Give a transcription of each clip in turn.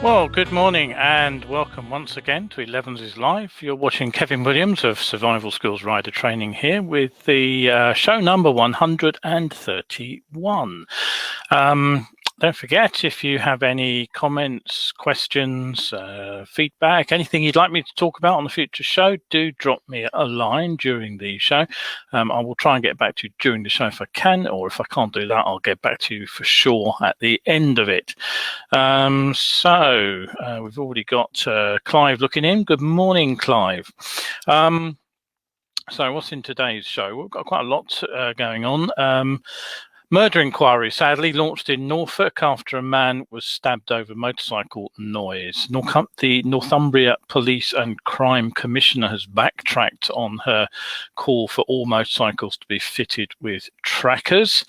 Well, good morning and welcome once again to Elevenses Live. You're watching Kevin Williams of Survival Skills Rider Training here with the show number 131. Don't forget, if you have any comments, questions, feedback, anything you'd like me to talk about on a future show, do drop me a line during the show. I will try and get back to you during the show if I can, or if I can't do that, I'll get back to you for sure at the end of it. So we've already got Clive looking in. Good morning, Clive. So what's in today's show? We've got quite a lot going on. Murder inquiry sadly launched in Norfolk after a man was stabbed over motorcycle noise. The Northumbria Police and Crime Commissioner has backtracked on her call for all motorcycles to be fitted with trackers.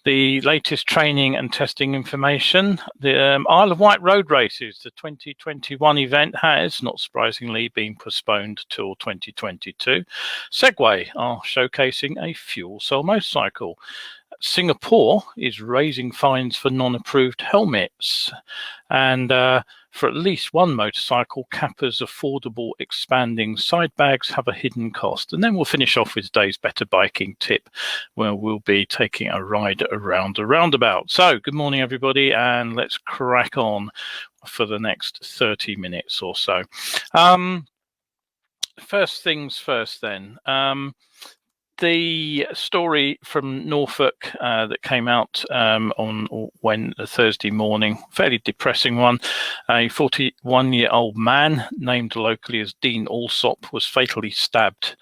The latest training and testing information. The Isle of Wight road races, the 2021 event has, not surprisingly, been postponed till 2022. Segway are showcasing a fuel cell motorcycle. Singapore is raising fines for non-approved helmets. And for at least one motorcycle, Kappa's affordable expanding sidebags have a hidden cost. And then we'll finish off with today's better biking tip, where we'll be taking a ride around a roundabout. So good morning, everybody, and let's crack on for the next 30 minutes or so. First things first then. The story from Norfolk that came out on Thursday morning, fairly depressing one. A 41-year-old man named locally as Dean Alsop was fatally stabbed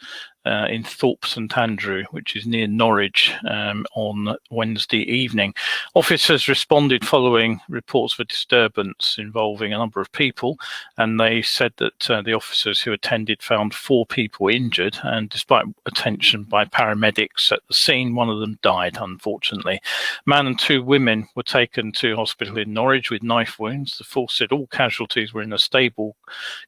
in Thorpe St Andrew, which is near Norwich, on Wednesday evening. Officers responded following reports of a disturbance involving a number of people, and they said that the officers who attended found 4 people injured, and despite attention by paramedics at the scene, one of them died, unfortunately. A man and 2 women were taken to hospital in Norwich with knife wounds. The force said all casualties were in a stable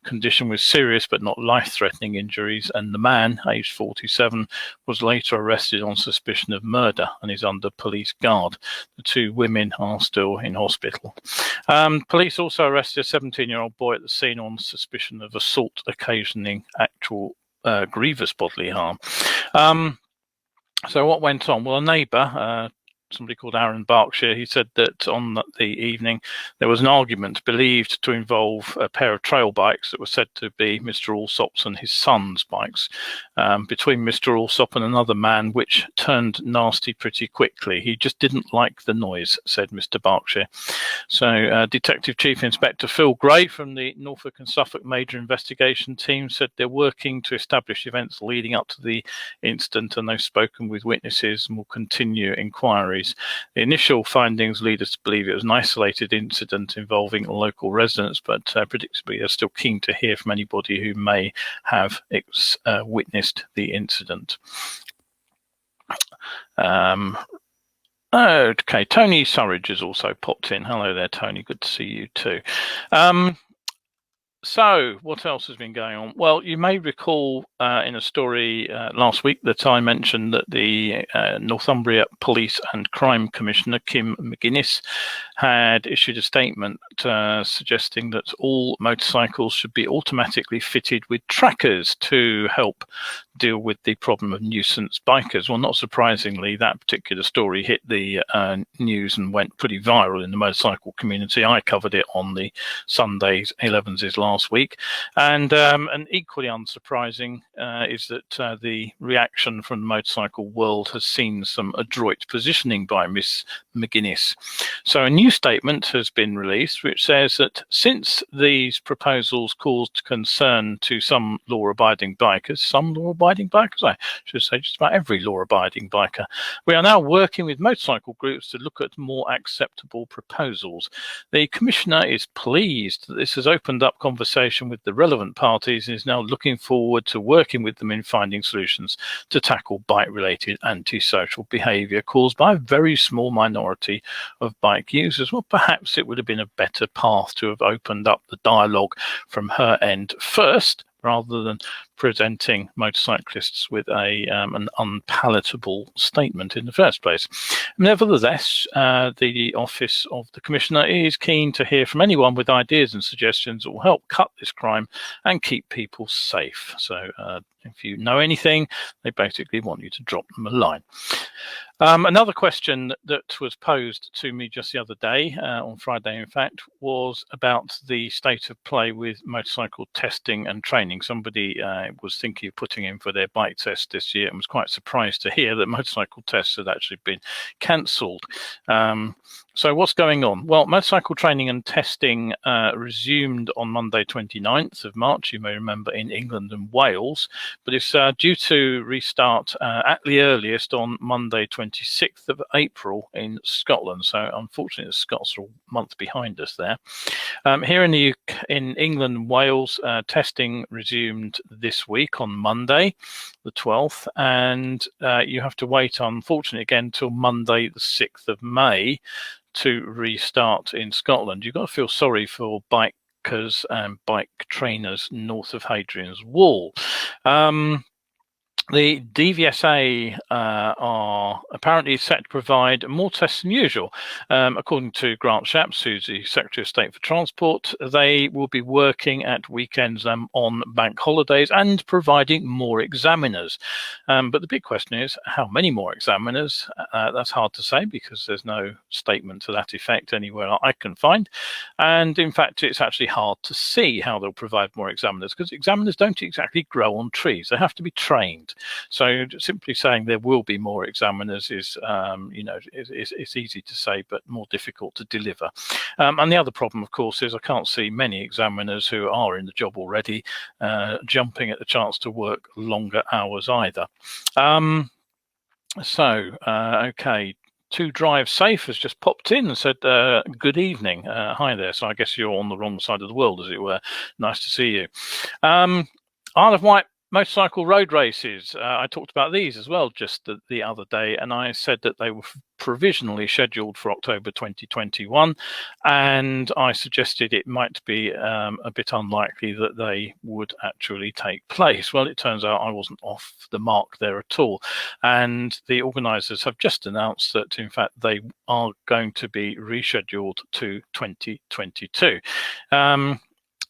condition with serious but not life-threatening injuries, and the man, aged 47, was later arrested on suspicion of murder and is under police guard. The 2 women are still in hospital. Police also arrested a 17-year-old boy at the scene on suspicion of assault occasioning actual grievous bodily harm. So what went on? Well, a neighbour, somebody called Aaron Berkshire, he said that on the evening there was an argument believed to involve a pair of trail bikes that were said to be Mr. Alsop's and his son's bikes between Mr. Alsop and another man, which turned nasty pretty quickly. He just didn't like the noise, said Mr. Berkshire. So Detective Chief Inspector Phil Gray from the Norfolk and Suffolk Major Investigation Team said they're working to establish events leading up to the incident, and they've spoken with witnesses and will continue inquiries. The initial findings lead us to believe it was an isolated incident involving local residents, but predictably they're still keen to hear from anybody who may have witnessed the incident. Okay, Tony Surridge has also popped in. Hello there, Tony. Good to see you too. So what else has been going on? Well, you may recall in a story last week that I mentioned that the Northumbria Police and Crime Commissioner, Kim McGuinness, had issued a statement suggesting that all motorcycles should be automatically fitted with trackers to help deal with the problem of nuisance bikers. Well, not surprisingly, that particular story hit the news and went pretty viral in the motorcycle community. I covered it on the Sunday's Elevenses last week, and equally unsurprising is that the reaction from the motorcycle world has seen some adroit positioning by Miss McGuinness. So a new statement has been released which says that since these proposals caused concern to some law-abiding bikers, I should say just about every law-abiding biker, we are now working with motorcycle groups to look at more acceptable proposals. The Commissioner is pleased that this has opened up conversation with the relevant parties and is now looking forward to working with them in finding solutions to tackle bike-related antisocial behaviour caused by a very small minority of bike users. Well, perhaps it would have been a better path to have opened up the dialogue from her end first, rather than presenting motorcyclists with an unpalatable statement in the first place. Nevertheless, the Office of the Commissioner is keen to hear from anyone with ideas and suggestions that will help cut this crime and keep people safe. So if you know anything, they basically want you to drop them a line. Another question that was posed to me just the other day, on Friday in fact, was about the state of play with motorcycle testing and training. Somebody was thinking of putting in for their bike test this year and was quite surprised to hear that motorcycle tests had actually been cancelled. So what's going on? Well, motorcycle training and testing resumed on Monday 29th of March, you may remember, in England and Wales, but it's due to restart at the earliest on Monday 26th of April in Scotland. So unfortunately the Scots are a month behind us there. Here in the UK, in England and Wales, testing resumed this week on Monday the 12th, and you have to wait, unfortunately, again till Monday the 6th of May to restart in Scotland. You've got to feel sorry for bikers and bike trainers north of Hadrian's Wall. The DVSA are apparently set to provide more tests than usual. According to Grant Shapps, who's the Secretary of State for Transport, they will be working at weekends on bank holidays and providing more examiners. But the big question is, how many more examiners? That's hard to say because there's no statement to that effect anywhere I can find. And in fact, it's actually hard to see how they'll provide more examiners because examiners don't exactly grow on trees. They have to be trained. So simply saying there will be more examiners is, it's easy to say, but more difficult to deliver. And the other problem, of course, is I can't see many examiners who are in the job already jumping at the chance to work longer hours either. Okay. To Drive Safe has just popped in and said, good evening. Hi there. So I guess you're on the wrong side of the world, as it were. Nice to see you. Isle of Wight motorcycle road races. I talked about these as well just the other day, and I said that they were provisionally scheduled for October 2021, and I suggested it might be a bit unlikely that they would actually take place. Well, it turns out I wasn't off the mark there at all, and the organisers have just announced that in fact they are going to be rescheduled to 2022.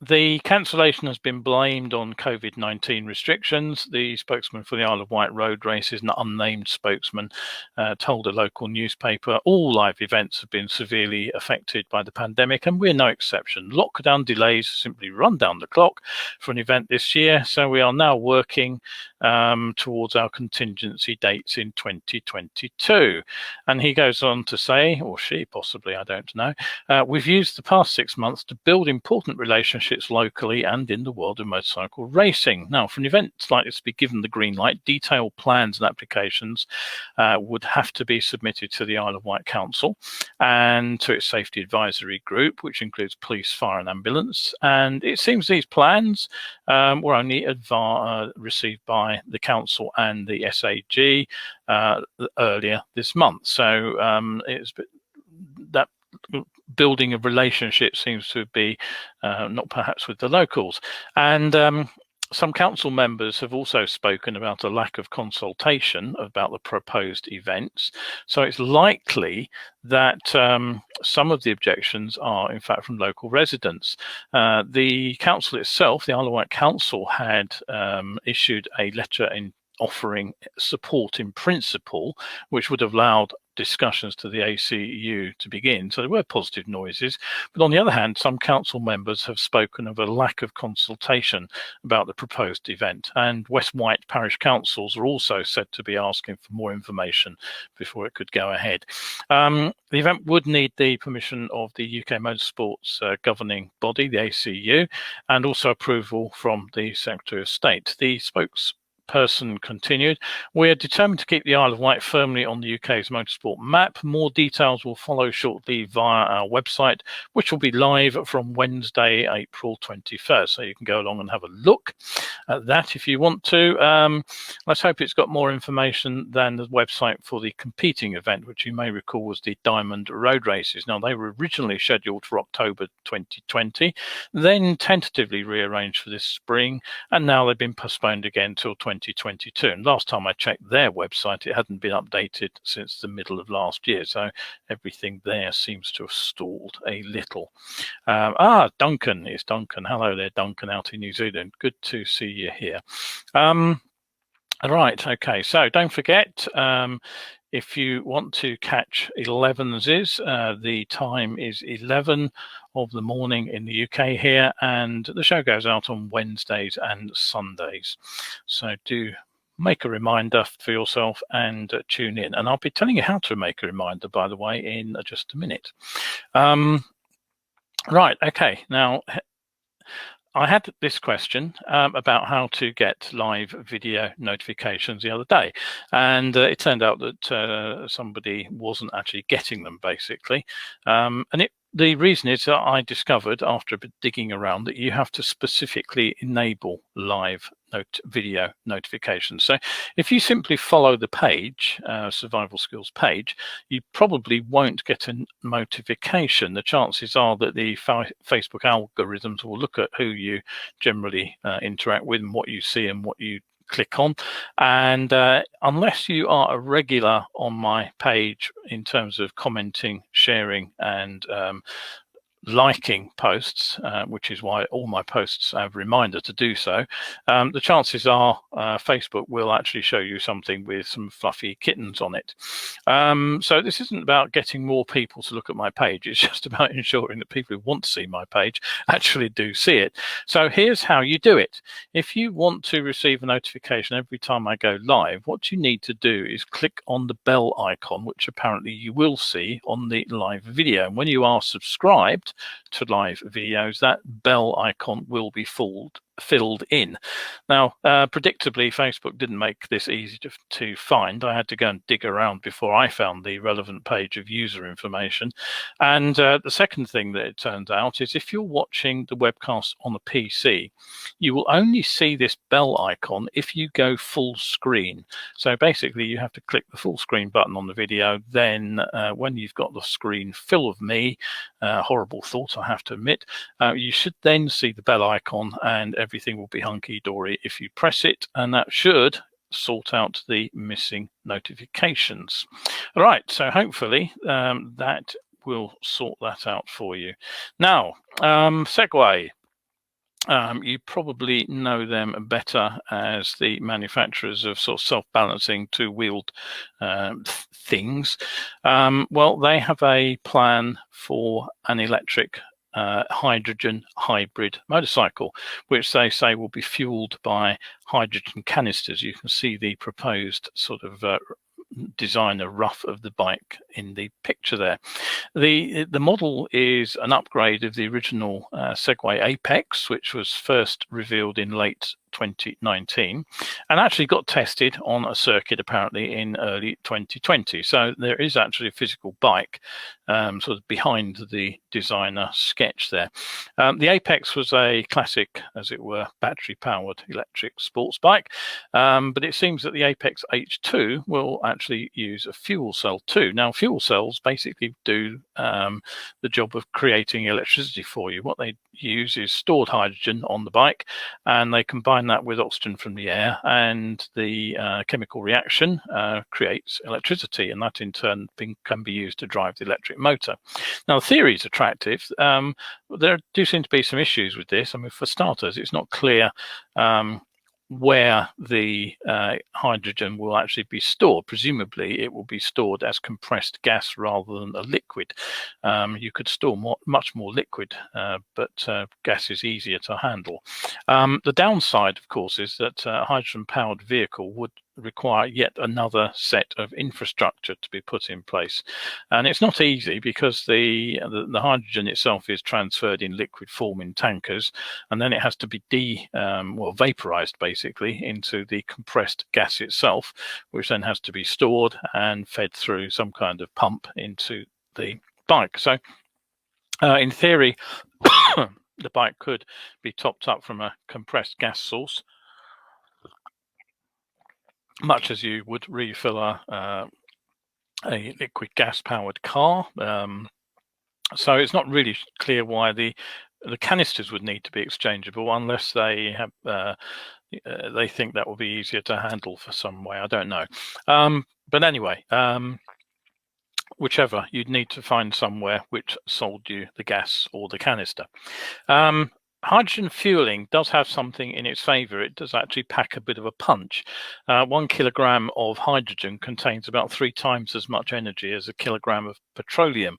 The cancellation has been blamed on COVID-19 restrictions. The spokesman for the Isle of Wight road races, an unnamed spokesman, told a local newspaper, all live events have been severely affected by the pandemic, and we're no exception. Lockdown delays simply run down the clock for an event this year, so we are now working towards our contingency dates in 2022. And he goes on to say, or she possibly, I don't know, we've used the past 6 months to build important relationships locally and in the world of motorcycle racing. Now, for an event like this to be given the green light, detailed plans and applications would have to be submitted to the Isle of Wight Council and to its safety advisory group, which includes police, fire and ambulance. And it seems these plans were only received by the council and the SAG earlier this month. So it's that building of relationship seems to be not perhaps with the locals. And some council members have also spoken about a lack of consultation about the proposed events. So it's likely that some of the objections are in fact from local residents. The council itself, the Isle of Wight Council, had issued a letter offering support in principle, which would have allowed discussions to the ACU to begin. So there were positive noises. But on the other hand, some council members have spoken of a lack of consultation about the proposed event. And West Wight parish councils are also said to be asking for more information before it could go ahead. The event would need the permission of the UK Motorsports governing body, the ACU, and also approval from the Secretary of State. The person continued, "We are determined to keep the Isle of Wight firmly on the UK's motorsport map. More details will follow shortly via our website, which will be live from Wednesday, April 21st. So you can go along and have a look at that if you want to. Let's hope it's got more information than the website for the competing event, which you may recall was the Diamond Road Races. Now, they were originally scheduled for October 2020, then tentatively rearranged for this spring, and now they've been postponed again till 2022. And last time I checked their website, it hadn't been updated since the middle of last year, so everything there seems to have stalled a little. Duncan is Duncan. Hello there, Duncan, out in New Zealand. Good to see you here. Right, okay, so don't forget, if you want to catch Elevenses, the time is 11 of the morning in the UK here, and the show goes out on Wednesdays and Sundays. So do make a reminder for yourself and tune in. And I'll be telling you how to make a reminder, by the way, in just a minute. Right, okay, now I had this question about how to get live video notifications the other day, and it turned out that somebody wasn't actually getting them, basically. The reason is that I discovered after a bit digging around that you have to specifically enable live video notifications. So if you simply follow the page, survival skills page, you probably won't get a notification. The chances are that the Facebook algorithms will look at who you generally interact with and what you see and what you click on, and unless you are a regular on my page in terms of commenting, sharing, and liking posts, which is why all my posts have a reminder to do so, the chances are Facebook will actually show you something with some fluffy kittens on it. So this isn't about getting more people to look at my page. It's just about ensuring that people who want to see my page actually do see it. So here's how you do it. If you want to receive a notification every time I go live, what you need to do is click on the bell icon, which apparently you will see on the live video. And when you are subscribed to live videos, that bell icon will be filled in. Now, predictably, Facebook didn't make this easy to find. I had to go and dig around before I found the relevant page of user information. And the second thing that it turns out is if you're watching the webcast on a PC, you will only see this bell icon if you go full screen. So basically, you have to click the full screen button on the video. Then when you've got the screen full of me, horrible thought, I have to admit, you should then see the bell icon, and everything will be hunky-dory if you press it, and that should sort out the missing notifications. All right, so hopefully that will sort that out for you. Now, Segway. You probably know them better as the manufacturers of sort of self-balancing two-wheeled things. Well, they have a plan for an electric hydrogen hybrid motorcycle, which they say will be fueled by hydrogen canisters. You can see the proposed sort of designer rough of the bike in the picture there. The model is an upgrade of the original Segway Apex, which was first revealed in late 2019 and actually got tested on a circuit apparently in early 2020. So there is actually a physical bike sort of behind the designer sketch there. The Apex was a classic, as it were, battery-powered electric sports bike, but it seems that the Apex H2 will actually use a fuel cell too. Now, fuel cells basically do the job of creating electricity for you. What they use is stored hydrogen on the bike, and they combine that with oxygen from the air, and the chemical reaction creates electricity, and that in turn can be used to drive the electric motor. Now, the theory is attractive. There do seem to be some issues with this. I mean, for starters, it's not clear where the hydrogen will actually be stored. Presumably it will be stored as compressed gas rather than a liquid. You could store much more liquid, but gas is easier to handle. The downside, of course, is that a hydrogen powered vehicle would require yet another set of infrastructure to be put in place. And it's not easy because the hydrogen itself is transferred in liquid form in tankers, and then it has to be vaporized basically into the compressed gas itself, which then has to be stored and fed through some kind of pump into the bike. So in theory, the bike could be topped up from a compressed gas source, much as you would refill a liquid gas powered car. So it's not really clear why the canisters would need to be exchangeable unless they have they think that will be easier to handle for some way. I don't know. But anyway, whichever, you'd need to find somewhere which sold you the gas or the canister. Hydrogen fueling does have something in its favor. It does actually pack a bit of a punch. 1 kilogram of hydrogen contains about 3 times as much energy as a kilogram of petroleum.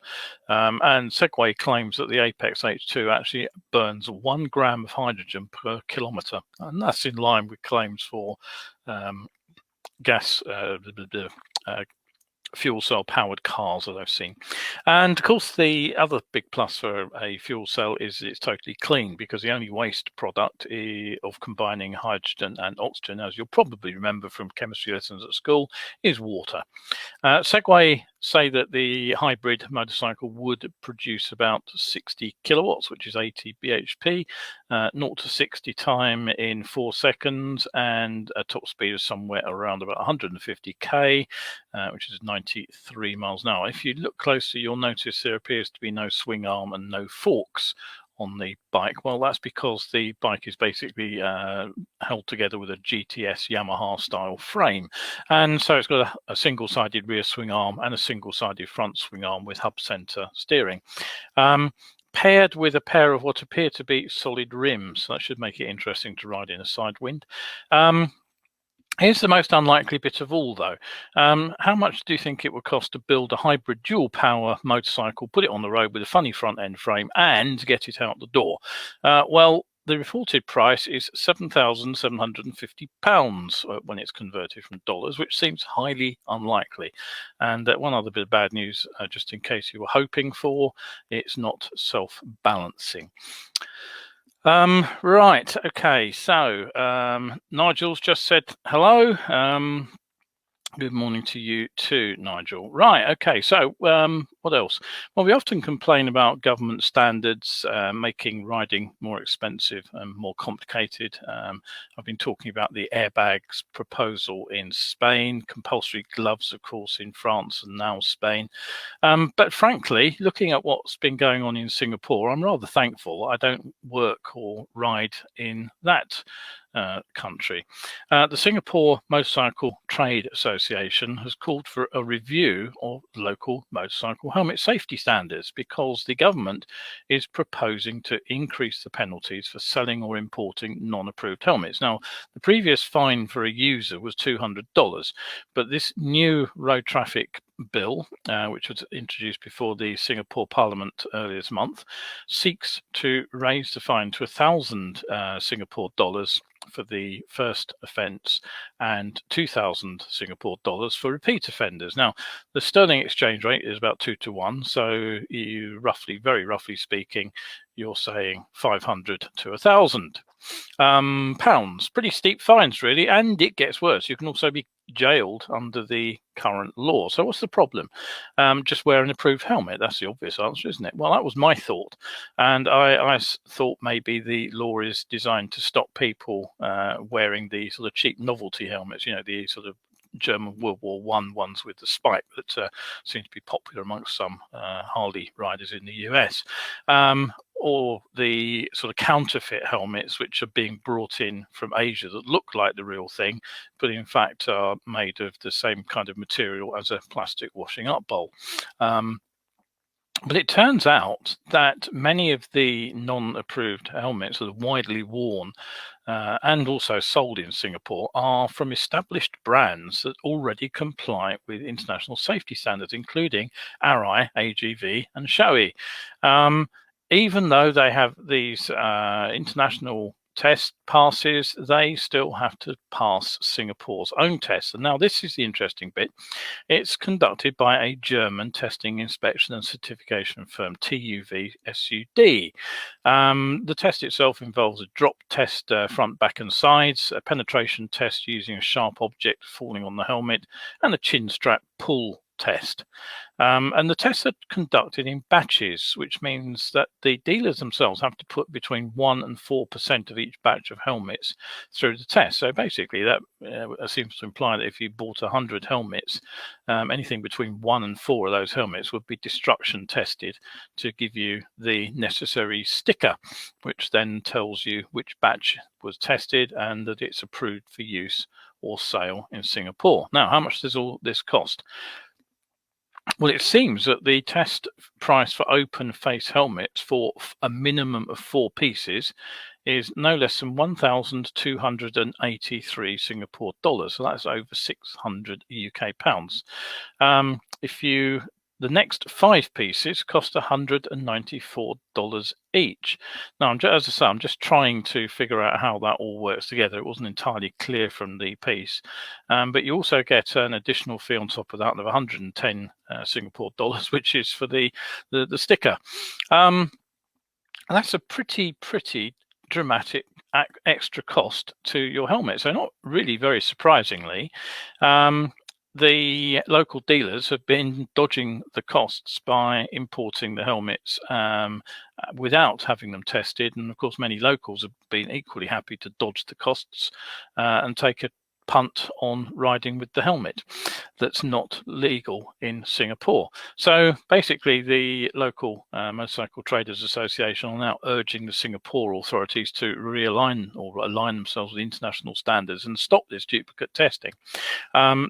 And Segway claims that the Apex H2 actually burns 1 gram of hydrogen per kilometer. And that's in line with claims for gas fuel cell powered cars that I've seen. And of course, the other big plus for a fuel cell is it's totally clean, because the only waste product of combining hydrogen and oxygen, as you'll probably remember from chemistry lessons at school, is water. Segway say that the hybrid motorcycle would produce about 60 kilowatts, which is 80 bhp, 0 to 60 time in 4 seconds, and a top speed of somewhere around about 150k, which is 93 miles an hour. If you look closely, you'll notice there appears to be no swing arm and no forks on the bike. Well, that's because the bike is basically held together with a GTS Yamaha style frame, and so it's got a single-sided rear swing arm and a single-sided front swing arm with hub center steering, paired with a pair of what appear to be solid rims. That should make it interesting to ride in a side wind. Here's the most unlikely bit of all, though. How much do you think it would cost to build a hybrid dual power motorcycle, put it on the road with a funny front end frame, and get it out the door? Well, the reported price is £7,750 when it's converted from dollars, which seems highly unlikely. And one other bit of bad news, just in case you were hoping for, it's not self-balancing. Right, okay, so Nigel's just said hello. Good morning to you too, Nigel. Right, okay, so what else? Well, we often complain about government standards making riding more expensive and more complicated. I've been talking about the airbags proposal in Spain, compulsory gloves, of course, in France and now Spain. But frankly, looking at what's been going on in Singapore, I'm rather thankful I don't work or ride in that country. The Singapore Motorcycle Trade Association has called for a review of local motorcycle helmet safety standards, because the government is proposing to increase the penalties for selling or importing non-approved helmets. Now, the previous fine for a user was $200, but this new road traffic bill, which was introduced before the Singapore Parliament earlier this month, seeks to raise the fine to 1,000 Singapore dollars for the first offence and 2,000 Singapore dollars for repeat offenders. Now, the sterling exchange rate is about 2 to 1, so you very roughly speaking, you're saying 500 to 1,000 pounds. Pretty steep fines, really, and it gets worse. You can also be jailed under the current law. So what's the problem? Just wear an approved helmet. That's the obvious answer, isn't it? Well, that was my thought, and I thought maybe the law is designed to stop people wearing the sort of cheap novelty helmets, you know, the sort of German World War I ones with the spike that seem to be popular amongst some Harley riders in the US, or the sort of counterfeit helmets which are being brought in from Asia that look like the real thing, but in fact are made of the same kind of material as a plastic washing up bowl. But it turns out that many of the non-approved helmets that are widely worn and also sold in Singapore are from established brands that already comply with international safety standards, including Arai, AGV, and Shoei. Even though they have these international test passes, they still have to pass Singapore's own test. And now this is the interesting bit. It's conducted by a German testing, inspection and certification firm, TÜV-SÜD. The test itself involves a drop test, front, back and sides, a penetration test using a sharp object falling on the helmet, and a chin strap pull test. And the tests are conducted in batches, which means that the dealers themselves have to put between 1% and 4% of each batch of helmets through the test. So basically that seems to imply that if you bought 100 helmets, anything between 1 and 4 of those helmets would be destruction tested to give you the necessary sticker, which then tells you which batch was tested and that it's approved for use or sale in Singapore. Now, how much does all this cost? Well, it seems that the test price for open face helmets for a minimum of 4 pieces is no less than 1,283 Singapore dollars. So that's over 600 UK pounds. The next 5 pieces cost $194 each. Now, as I say, I'm just trying to figure out how that all works together. It wasn't entirely clear from the piece. But you also get an additional fee on top of that of 110 Singapore dollars, which is for the sticker. And that's a pretty dramatic extra cost to your helmet. So not really very surprisingly, the local dealers have been dodging the costs by importing the helmets without having them tested. And of course, many locals have been equally happy to dodge the costs and take a punt on riding with the helmet that's not legal in Singapore. So basically the local Motorcycle Traders Association are now urging the Singapore authorities to realign or align themselves with international standards and stop this duplicate testing.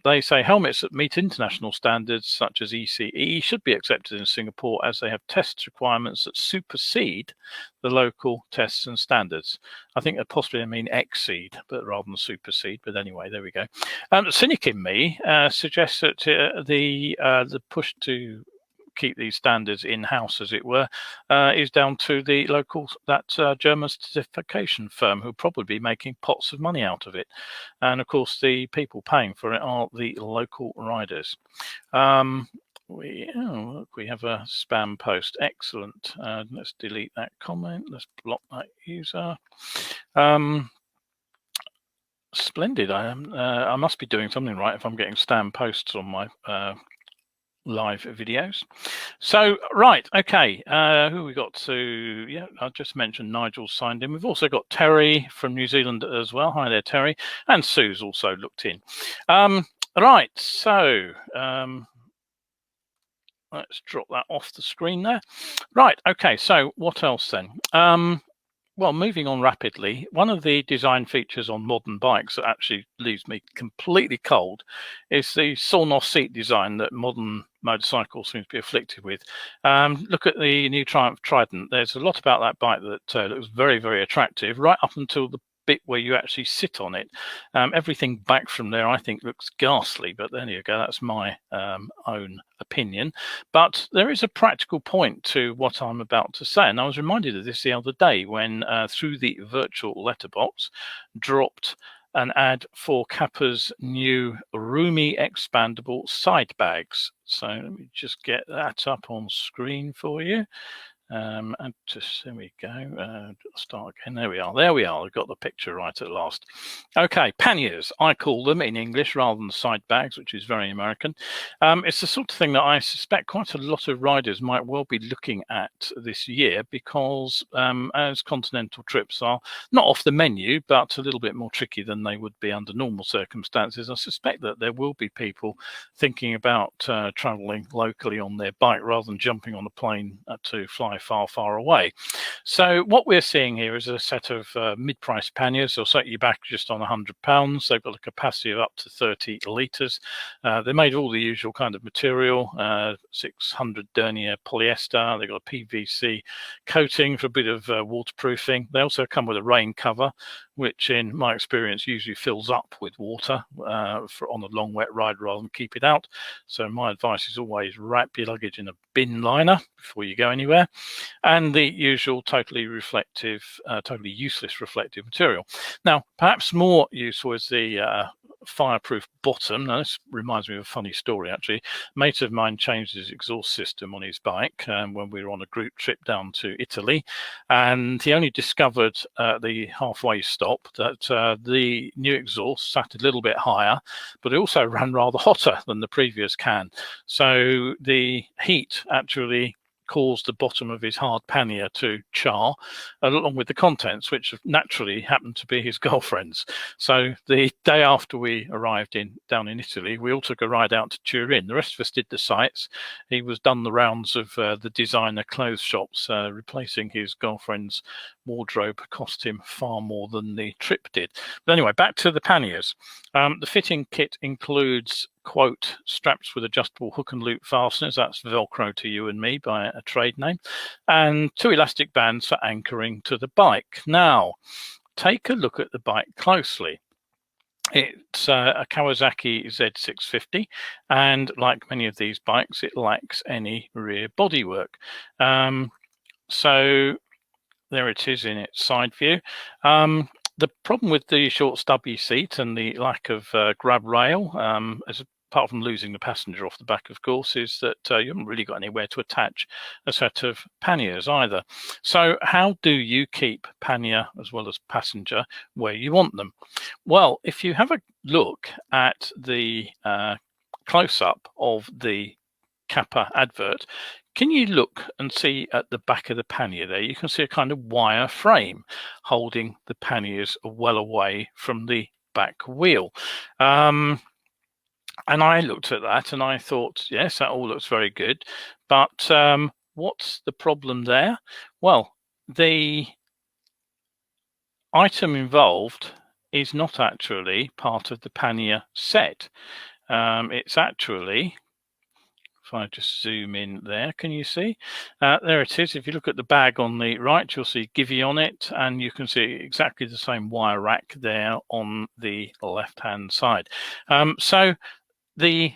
They say helmets that meet international standards such as ECE should be accepted in Singapore as they have test requirements that supersede the local tests and standards. I think that possibly they mean exceed, but rather than supersede. But anyway, there we go. The cynic in me suggests that the push to keep these standards in-house, as it were, is down to the local, German certification firm, who'll probably be making pots of money out of it. And of course, the people paying for it are the local riders. We have a spam post. Excellent. Let's delete that comment. Let's block that user. Splendid. I must be doing something right if I'm getting spam posts on my live videos. So right, okay, who we got to? Yeah, I just mentioned Nigel signed in. We've also got Terry from New Zealand as well. Hi there, Terry. And Sue's also looked in. Right, so let's drop that off the screen there. Right, okay, so what else then? Well, moving on rapidly, one of the design features on modern bikes that actually leaves me completely cold is the sawn-off seat design that modern motorcycles seem to be afflicted with. Look at the new Triumph Trident. There's a lot about that bike that looks very, very attractive, right up until the bit where you actually sit on it. Everything back from there I think looks ghastly, but there you go, that's my own opinion. But there is a practical point to what I'm about to say, and I was reminded of this the other day when through the virtual letterbox dropped an ad for Kappa's new roomy expandable side bags. So let me just get that up on screen for you. And just, there we go, start again, there we are, I've got the picture right at last. Okay, panniers, I call them in English rather than side bags, which is very American. It's the sort of thing that I suspect quite a lot of riders might well be looking at this year, because as continental trips are not off the menu, but a little bit more tricky than they would be under normal circumstances, I suspect that there will be people thinking about traveling locally on their bike rather than jumping on a plane to fly far away. So what we're seeing here is a set of mid-price panniers. They'll set you back just on £100. They've got a capacity of up to 30 litres. They're made of all the usual kind of material, 600 denier polyester. They've got a PVC coating for a bit of waterproofing. They also come with a rain cover, which in my experience usually fills up with water on a long wet ride rather than keep it out. So my advice is always wrap your luggage in a bin liner before you go anywhere, and the usual totally useless reflective material. Now, perhaps more useful is the fireproof bottom. Now, this reminds me of a funny story, actually. A mate of mine changed his exhaust system on his bike when we were on a group trip down to Italy, and he only discovered the halfway stop that the new exhaust sat a little bit higher, but it also ran rather hotter than the previous can. So the heat actually caused the bottom of his hard pannier to char, along with the contents, which naturally happened to be his girlfriend's. So the day after we arrived down in Italy, we all took a ride out to Turin. The rest of us did the sights. He was done the rounds of the designer clothes shops. Replacing his girlfriend's wardrobe cost him far more than the trip did. But anyway, back to the panniers. The fitting kit includes, quote, straps with adjustable hook and loop fasteners, that's Velcro to you and me by a trade name, and 2 elastic bands for anchoring to the bike. Now, take a look at the bike closely. It's a Kawasaki Z650, and like many of these bikes, it lacks any rear bodywork. So there it is in its side view. The problem with the short stubby seat and the lack of grab rail, apart from losing the passenger off the back, of course, is that you haven't really got anywhere to attach a set of panniers either. So how do you keep pannier as well as passenger where you want them? Well, if you have a look at the close-up of the Kappa advert, can you look and see at the back of the pannier there? You can see a kind of wire frame holding the panniers well away from the back wheel. And I looked at that and I thought, yes, that all looks very good. But what's the problem there? Well, the item involved is not actually part of the pannier set. It's actually, if I just zoom in there, can you see? There it is. If you look at the bag on the right, you'll see Givey on it, and you can see exactly the same wire rack there on the left-hand side. So the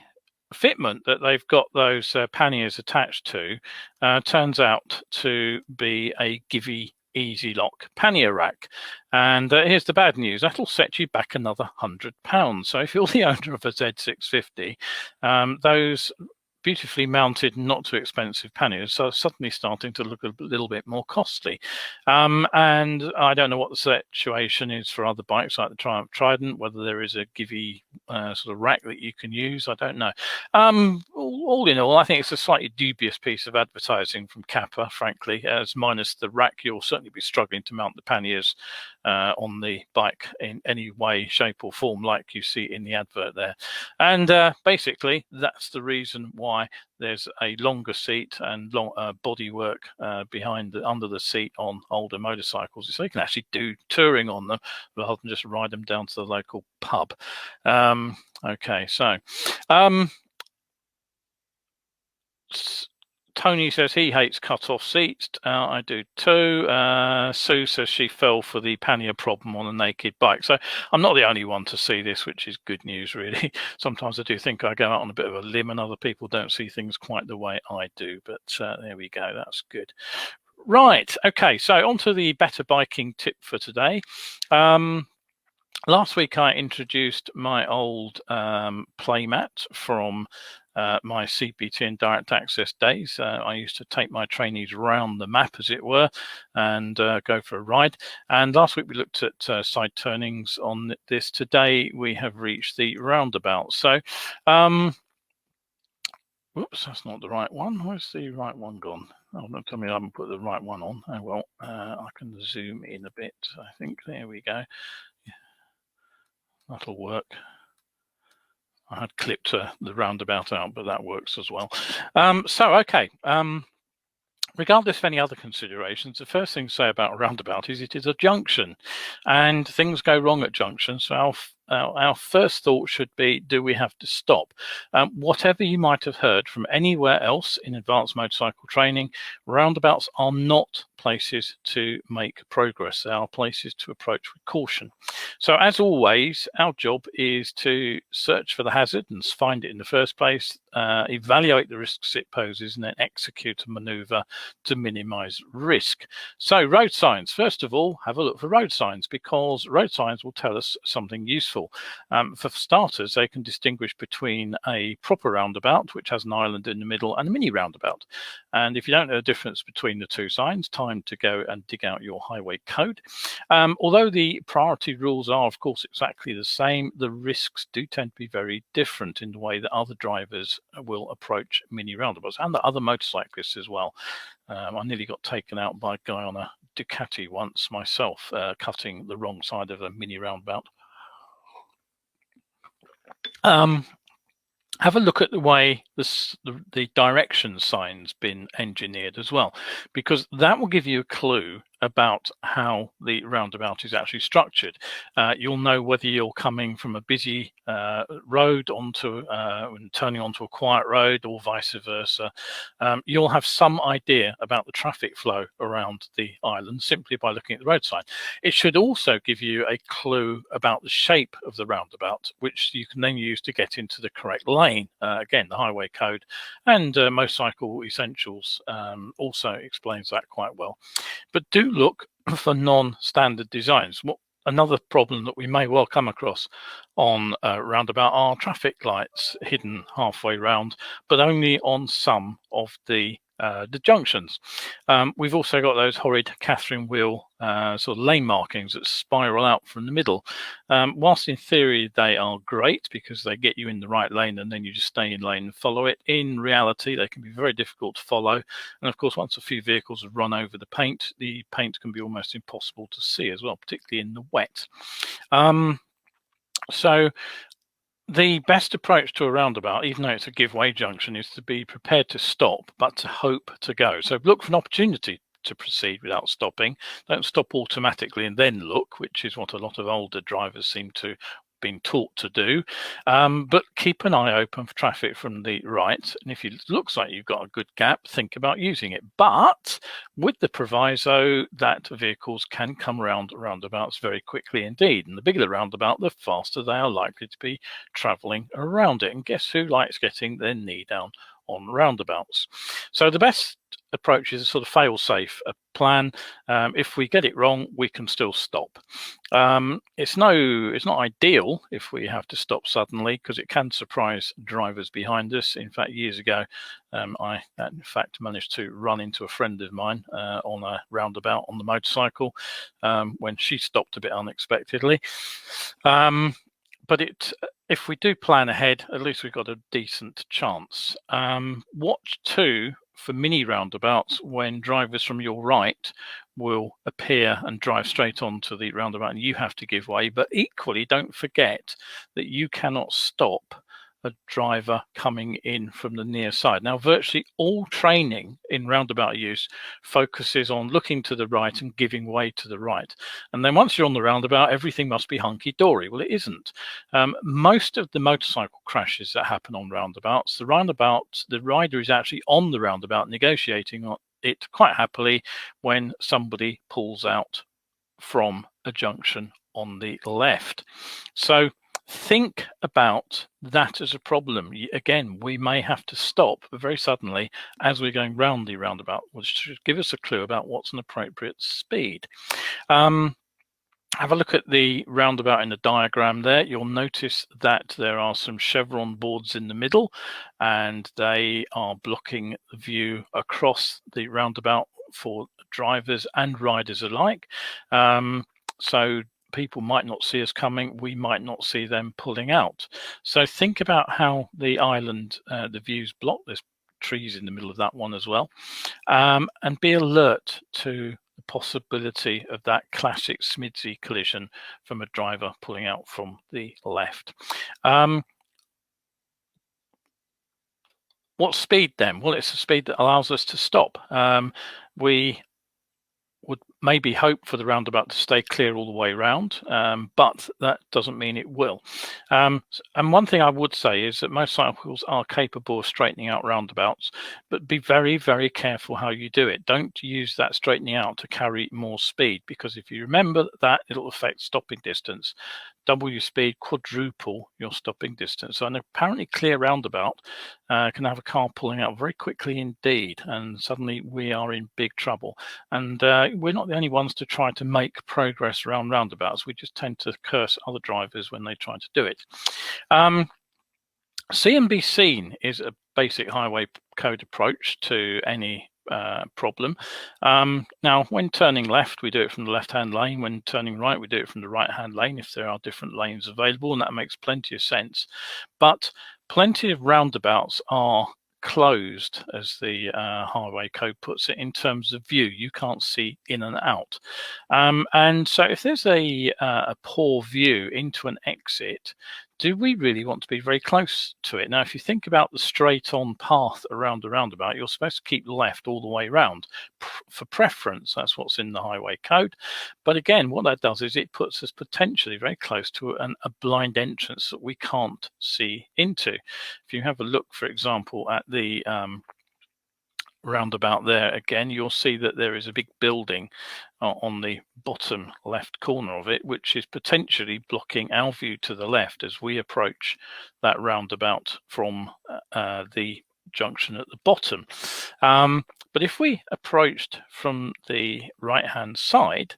fitment that they've got those panniers attached to turns out to be a Givey Easy Lock pannier rack. And here's the bad news. That'll set you back another £100. So if you're the owner of a Z650, those beautifully mounted, not too expensive panniers are suddenly starting to look a little bit more costly. And I don't know what the situation is for other bikes like the Triumph Trident, whether there is a Givey sort of rack that you can use. I don't know. All in all, I think it's a slightly dubious piece of advertising from Kappa, frankly, as minus the rack, you'll certainly be struggling to mount the panniers on the bike in any way, shape or form like you see in the advert there. And basically, that's the reason why there's a longer seat and long bodywork under the seat on older motorcycles, so you can actually do touring on them rather than just ride them down to the local pub. Okay, so Tony says he hates cut-off seats. I do too. Sue says she fell for the pannier problem on a naked bike. So I'm not the only one to see this, which is good news, really. Sometimes I do think I go out on a bit of a limb and other people don't see things quite the way I do. But there we go. That's good. Right. Okay. So on to the better biking tip for today. Last week I introduced my old playmat from my CPT and direct access days. I used to take my trainees round the map, as it were, and go for a ride. And last week we looked at side turnings on this. Today we have reached the roundabouts. So, whoops, that's not the right one. Where's the right one gone? Oh, don't tell me I haven't put the right one on. Oh, well, I can zoom in a bit. I think there we go. That'll work. I had clipped the roundabout out, but that works as well. Okay. Regardless of any other considerations, the first thing to say about a roundabout is it is a junction, and things go wrong at junctions. So our first thought should be, do we have to stop? Whatever you might have heard from anywhere else in advanced motorcycle training, roundabouts are not places to make progress. They are places to approach with caution. So as always, our job is to search for the hazard and find it in the first place, evaluate the risks it poses, and then execute a maneuver to minimize risk. So road signs, first of all, have a look for road signs, because road signs will tell us something useful. For starters, they can distinguish between a proper roundabout, which has an island in the middle, and a mini roundabout. And if you don't know the difference between the two signs, time to go and dig out your highway code. Although the priority rules are, of course, exactly the same, the risks do tend to be very different in the way that other drivers will approach mini roundabouts, and the other motorcyclists as well. I nearly got taken out by a guy on a Ducati once myself, cutting the wrong side of a mini roundabout. Have a look at the way the direction sign's been engineered as well, because that will give you a clue about how the roundabout is actually structured. You'll know whether you're coming from a busy road onto turning onto a quiet road, or vice versa. You'll have some idea about the traffic flow around the island simply by looking at the road sign. It should also give you a clue about the shape of the roundabout, which you can then use to get into the correct lane. Again, the highway code and Motorcycle Essentials also explains that quite well. But do look for non-standard designs. Another problem that we may well come across on roundabout are traffic lights hidden halfway round, but only on some of the junctions. We've also got those horrid Catherine wheel sort of lane markings that spiral out from the middle. Whilst in theory they are great because they get you in the right lane and then you just stay in lane and follow it, in reality they can be very difficult to follow. And of course, once a few vehicles have run over the paint can be almost impossible to see as well, particularly in the wet. So the best approach to a roundabout, even though it's a give-way junction, is to be prepared to stop, but to hope to go. So look for an opportunity to proceed without stopping. Don't stop automatically and then look, which is what a lot of older drivers seem to been taught to do, but keep an eye open for traffic from the right, and if it looks like you've got a good gap, think about using it, but with the proviso that vehicles can come around roundabouts very quickly indeed, and the bigger the roundabout, the faster they are likely to be traveling around it. And guess who likes getting their knee down on roundabouts? So the best approach is a sort of fail-safe plan. If we get it wrong, we can still stop. It's not ideal if we have to stop suddenly, because it can surprise drivers behind us. In fact, years ago, I in fact managed to run into a friend of mine on a roundabout on the motorcycle when she stopped a bit unexpectedly. But if we do plan ahead, at least we've got a decent chance. Watch too for mini roundabouts when drivers from your right will appear and drive straight onto the roundabout and you have to give way. But equally, don't forget that you cannot stop a driver coming in from the near side. Now, virtually all training in roundabout use focuses on looking to the right and giving way to the right. And then once you're on the roundabout, everything must be hunky-dory. Well, it isn't. Most of the motorcycle crashes that happen on roundabouts, the rider is actually on the roundabout negotiating it quite happily when somebody pulls out from a junction on the left. So think about that as a problem. Again, we may have to stop very suddenly as we're going round the roundabout, which should give us a clue about what's an appropriate speed. Have a look at the roundabout in the diagram there. You'll notice that there are some chevron boards in the middle, and they are blocking the view across the roundabout for drivers and riders alike. So people might not see us coming, we might not see them pulling out. So think about how the island, the view's blocked. There's trees in the middle of that one as well. And be alert to the possibility of that classic Smidsy collision from a driver pulling out from the left. What speed then? Well, it's a speed that allows us to stop. We would maybe hope for the roundabout to stay clear all the way round, but that doesn't mean it will. And one thing I would say is that most cycles are capable of straightening out roundabouts, but be very, very careful how you do it. Don't use that straightening out to carry more speed, because if you remember that, it'll affect stopping distance. Double your speed, quadruple your stopping distance. So an apparently clear roundabout can have a car pulling out very quickly indeed, and suddenly we are in big trouble. And we're not the only ones to try to make progress around roundabouts. We just tend to curse other drivers when they try to do it. See and be seen is a basic highway code approach to any problem. Now, when turning left, we do it from the left-hand lane. When turning right, we do it from the right-hand lane if there are different lanes available, and that makes plenty of sense. But plenty of roundabouts are closed, as the highway code puts it, in terms of view. You can't see in and out. And so if there's a poor view into an exit, do we really want to be very close to it? Now, if you think about the straight on path around the roundabout, you're supposed to keep left all the way around for preference. That's what's in the highway code. But again, what that does is it puts us potentially very close to a blind entrance that we can't see into. If you have a look, for example, at the roundabout there again, you'll see that there is a big building on the bottom left corner of it, which is potentially blocking our view to the left as we approach that roundabout from the junction at the bottom. But if we approached from the right-hand side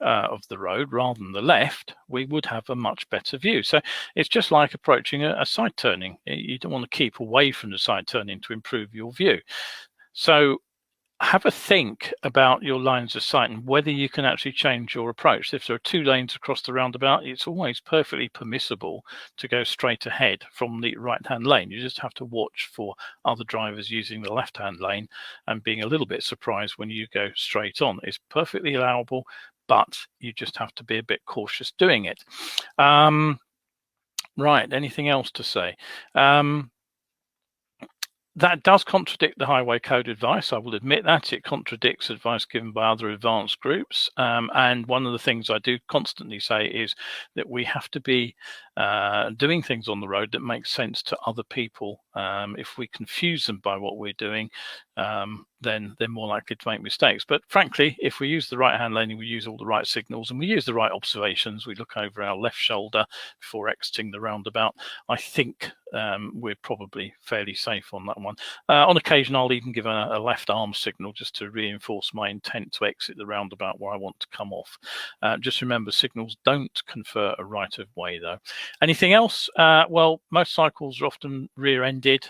of the road rather than the left, we would have a much better view. So it's just like approaching a side turning. You don't want to keep away from the side turning to improve your view. So have a think about your lines of sight and whether you can actually change your approach. If there are 2 lanes across the roundabout, it's always perfectly permissible to go straight ahead from the right-hand lane. You just have to watch for other drivers using the left-hand lane and being a little bit surprised when you go straight on. It's perfectly allowable, but you just have to be a bit cautious doing it. Right, anything else to say? That does contradict the highway code advice. I will admit that. It contradicts advice given by other advanced groups. And one of the things I do constantly say is that we have to be doing things on the road that make sense to other people. If we confuse them by what we're doing, then they're more likely to make mistakes. But frankly, if we use the right-hand lane, we use all the right signals and we use the right observations, we look over our left shoulder before exiting the roundabout, I think we're probably fairly safe on that one. On occasion, I'll even give a left arm signal just to reinforce my intent to exit the roundabout where I want to come off. Just remember, signals don't confer a right of way, though. Anything else? Well, most cycles are often rear-ended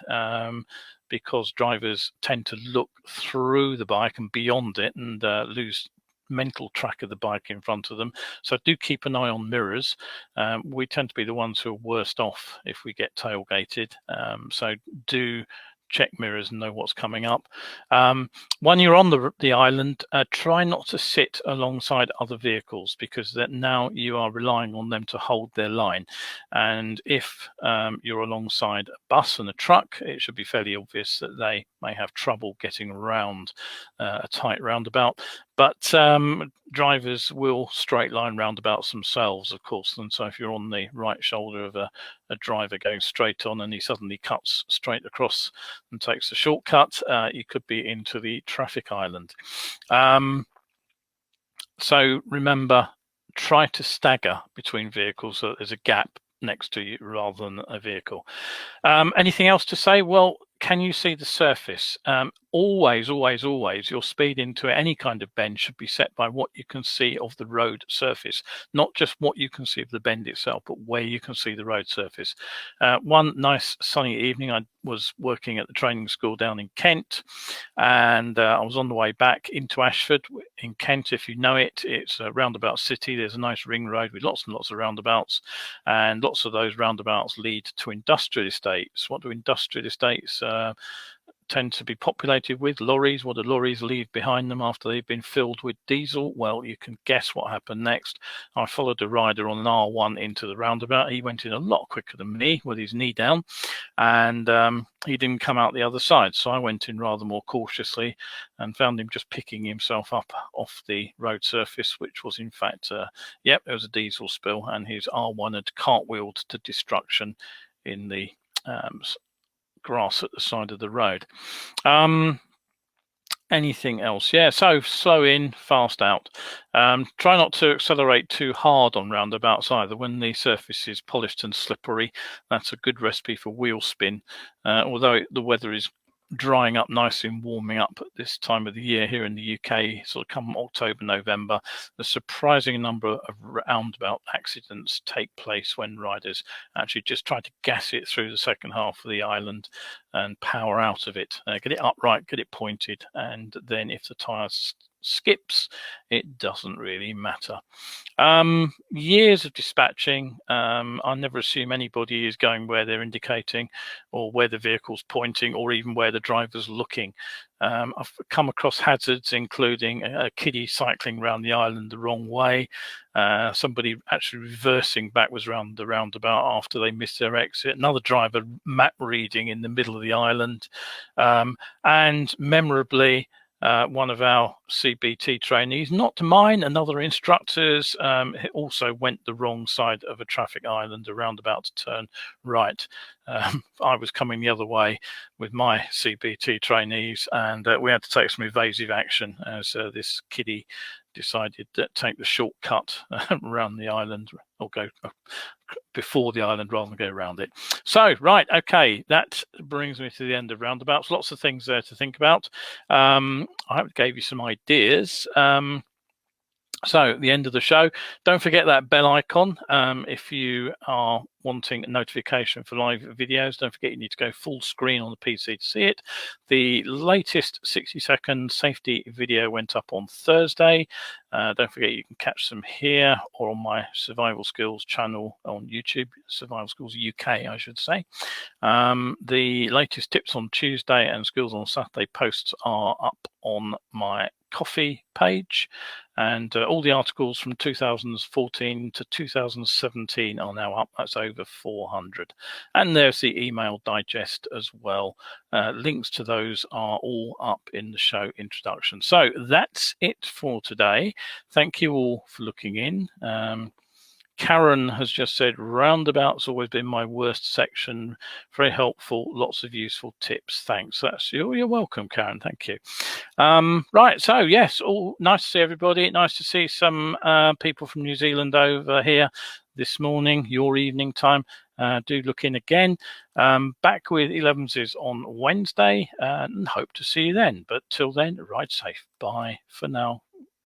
because drivers tend to look through the bike and beyond it and lose mental track of the bike in front of them. So do keep an eye on mirrors. We tend to be the ones who are worst off if we get tailgated. So do check mirrors and know what's coming up. When you're on the island, try not to sit alongside other vehicles, because that now you are relying on them to hold their line. And if you're alongside a bus and a truck, it should be fairly obvious that they may have trouble getting around a tight roundabout. But drivers will straight line roundabouts themselves, of course. And so if you're on the right shoulder of a driver going straight on and he suddenly cuts straight across and takes a shortcut, you could be into the traffic island. So remember, try to stagger between vehicles so that there's a gap next to you rather than a vehicle. Anything else to say? Well, can you see the surface? Always, always, always, your speed into any kind of bend should be set by what you can see of the road surface, not just what you can see of the bend itself, but where you can see the road surface. One nice sunny evening, I was working at the training school down in Kent, and I was on the way back into Ashford in Kent. If you know it, it's a roundabout city. There's a nice ring road with lots and lots of roundabouts, and lots of those roundabouts lead to industrial estates. What do industrial estates tend to be populated with lorries. What do lorries leave behind them after they've been filled with diesel? Well, you can guess what happened next. I followed a rider on an R1 into the roundabout. He went in a lot quicker than me with his knee down, and he didn't come out the other side. So I went in rather more cautiously and found him just picking himself up off the road surface, which was in fact, yep, there was a diesel spill, and his R1 had cartwheeled to destruction in the grass at the side of the road. Anything else? Yeah, so slow in, fast out. Try not to accelerate too hard on roundabouts either. When the surface is polished and slippery, that's a good recipe for wheel spin. Although the weather is drying up nicely and warming up at this time of the year here in the UK, sort of come October, November, a surprising number of roundabout accidents take place when riders actually just try to gas it through the second half of the island and power out of it, get it upright, get it pointed, and then if the tyre skips, it doesn't really matter. Years of dispatching. I never assume anybody is going where they're indicating or where the vehicle's pointing or even where the driver's looking. I've come across hazards, including a kiddie cycling around the island the wrong way, somebody actually reversing backwards around the roundabout after they missed their exit, another driver map reading in the middle of the island, and memorably, one of our CBT trainees, not mine, another instructor's, also went the wrong side of a traffic island, about to turn right. I was coming the other way with my CBT trainees, and we had to take some evasive action as this kiddie decided to take the shortcut around the island, or go before the island rather than go around it. So, right, okay, that brings me to the end of roundabouts. Lots of things there to think about. I hope it gave you some ideas. So at the end of the show, don't forget that bell icon. If you are wanting a notification for live videos, don't forget you need to go full screen on the PC to see it. The latest 60-second safety video went up on Thursday. Don't forget you can catch them here or on my Survival Skills channel on YouTube, Survival Skills UK, I should say. The latest tips on Tuesday and skills on Saturday posts are up on my Coffee page, and all the articles from 2014 to 2017 are now up. That's over 400, and there's the email digest as well. Links to those are all up in the show introduction. So that's it for today. Thank you all for looking in. Karen has just said, roundabouts always been my worst section. Very helpful, lots of useful tips. Thanks. That's you. You're welcome, Karen. Thank you. Right, so yes, all nice to see everybody. Nice to see some people from New Zealand over here this morning, your evening time. Do look in again. Back with Elevenses on Wednesday, and hope to see you then. But till then, ride safe. Bye for now.